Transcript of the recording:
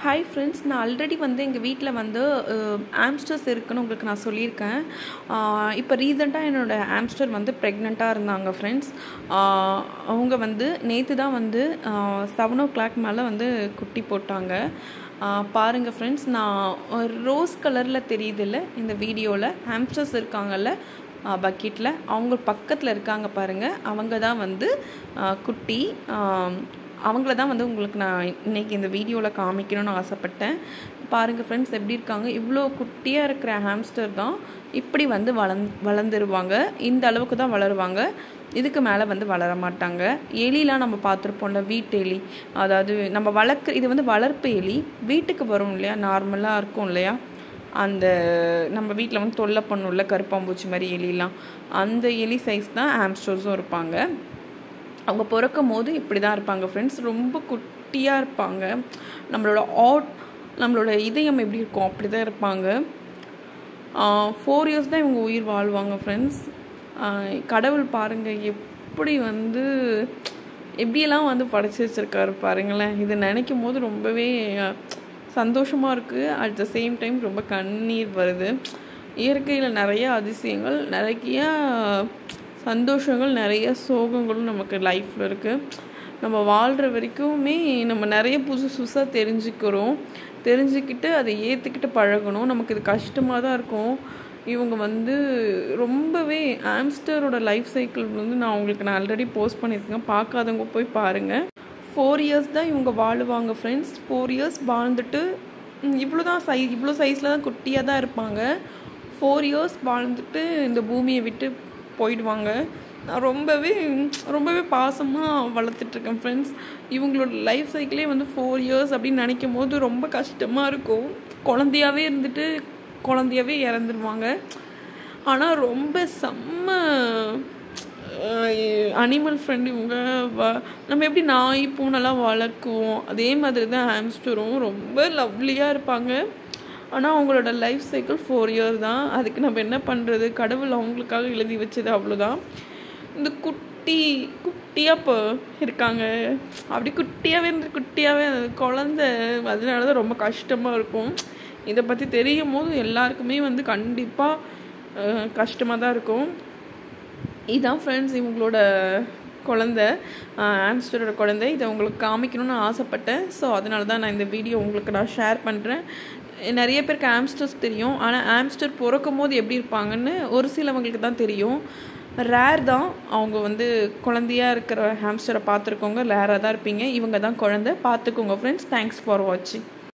Hi friends, நான் already எங்கள் வீட்டில் ஆம்ஸ்டர்ஸ் இருக்குன்னு உங்களுக்கு நான் சொல்லியிருக்கேன். இப்போ ரீசெண்டாக என்னோடய ஆம்ஸ்டர் ப்ரெக்னெண்ட்டாக இருந்தாங்க ஃப்ரெண்ட்ஸ். அவங்க நேற்று தான் 7 o'clock மேலே குட்டி போட்டாங்க. பாருங்கள் ஃப்ரெண்ட்ஸ், நான் ரோஸ் கலரில் தெரியுதில்ல இந்த வீடியோவில் ஆம்ஸ்டர்ஸ் இருக்காங்கல்ல பக்கெட்டில், அவங்க பக்கத்தில் இருக்காங்க பாருங்கள். அவங்க தான் குட்டி. அவங்கள தான் உங்களுக்கு நான் இன்றைக்கி இந்த வீடியோவில் காமிக்கணும்னு ஆசைப்பட்டேன். பாருங்கள் ஃப்ரெண்ட்ஸ், எப்படி இருக்காங்க. இவ்வளோ குட்டியாக இருக்கிற ஹாம்ஸ்டர் தான் இப்படி வளர்ந்துருவாங்க. இந்த அளவுக்கு தான் வளருவாங்க, இதுக்கு மேலே வளர மாட்டாங்க. எலிலாம் நம்ம பார்த்துருப்போம்ல, வீட்டு எலி, அதாவது நம்ம இது வளர்ப்பு எலி. வீட்டுக்கு வரும் இல்லையா, நார்மலாக இருக்கும் இல்லையா, அந்த நம்ம வீட்டில் தொல்லை பண்ணும்ல கருப்பாம்பூச்சி மாதிரி எலிலாம், அந்த எலி சைஸ் தான் ஹாம்ஸ்டர்ஸும் இருப்பாங்க. அவங்க பிறக்கும் போது இப்படி தான் இருப்பாங்க ஃப்ரெண்ட்ஸ். ரொம்ப குட்டியாக இருப்பாங்க. நம்மளோட இதயம் எப்படி இருக்கும் அப்படி தான் இருப்பாங்க. 4 years தான் இவங்க உயிர் வாழ்வாங்க ஃப்ரெண்ட்ஸ். கடவுள் பாருங்கள் எப்படி எப்படியெல்லாம் படைச்சி வச்சுருக்காரு பாருங்களேன். இது நினைக்கும் போது ரொம்பவே சந்தோஷமாக இருக்குது. அட் த சேம் டைம் ரொம்ப கண்ணீர் வருது. இயற்கையில் நிறைய அதிசயங்கள், நிறைய சந்தோஷங்கள், நிறைய சோகங்களும் நமக்கு லைஃப்பில் இருக்குது. நம்ம வாழ்கிற வரைக்குமே நம்ம நிறைய புதுசாக தெரிஞ்சுக்கிட்டு அதை ஏற்றுக்கிட்டு பழகணும். நமக்கு இது கஷ்டமாக தான் இருக்கும். இவங்க ரொம்பவே ஆம்ஸ்டரோட லைஃப் சைக்கிள் நான் உங்களுக்கு ஆல்ரெடி போஸ்ட் பண்ணியிருக்கேன், பார்க்காதவங்க போய் பாருங்கள். 4 years தான் இவங்க வாழுவாங்க ஃப்ரெண்ட்ஸ். 4 years வாழ்ந்துட்டு இவ்வளோ சைஸில் தான் குட்டியாக தான் இருப்பாங்க. 4 years வாழ்ந்துட்டு இந்த பூமியை விட்டு போயிடுவாங்க. நான் ரொம்பவே பாசமாக வளர்த்துட்ருக்கேன் ஃப்ரெண்ட்ஸ். இவங்களோட லைஃப் சைக்கிளே 4 years அப்படின்னு நினைக்கும் போது ரொம்ப கஷ்டமாக இருக்கும். குழந்தையாகவே இருந்துட்டு குழந்தையாகவே இறந்துருவாங்க. ஆனால் ரொம்ப செம்ம அனிமல் ஃப்ரெண்ட் இவங்க. நம்ம எப்படி நாய் பூனைலாம் வளர்க்குவோம், அதே மாதிரி தான் ஹாம்ஸ்டரும் ரொம்ப லவ்லியாக இருப்பாங்க. ஆனால் அவங்களோட லைஃப் சைக்கிள் 4 years தான். அதுக்கு நம்ம என்ன பண்ணுறது, கடவுள் அவங்களுக்காக எழுதி வச்சது, அவ்வளோதான். இந்த குட்டியாக இப்போ இருக்காங்க, அப்படி குட்டியாகவே குழந்தை. அதனால தான் ரொம்ப கஷ்டமாக இருக்கும். இதை பற்றி தெரியும் போது எல்லாருக்குமே கண்டிப்பாக கஷ்டமாக தான் இருக்கும். இதுதான் ஃப்ரெண்ட்ஸ் இவங்களோட குழந்தை, ஆம்ஸ்டரோட குழந்தை. இதை உங்களுக்கு காமிக்கணும்னு ஆசைப்பட்டேன். ஸோ அதனால தான் நான் இந்த வீடியோ உங்களுக்கு நான் ஷேர் பண்ணுறேன். நிறைய பேருக்கு ஆம்ஸ்டர்ஸ் தெரியும், ஆனால் ஆம்ஸ்டர் பிறக்கும் போது எப்படி இருப்பாங்கன்னு ஒரு சிலவங்களுக்கு தான் தெரியும். ரேர் தான் அவங்க குழந்தையாக இருக்கிற ஹாம்ஸ்டரை பார்த்துருக்கோங்க, ரேராக தான் இருப்பீங்க. இவங்க தான் குழந்தை. பார்த்துக்கோங்க ஃப்ரெண்ட்ஸ். தேங்க்ஸ் ஃபார் வாட்சிங்.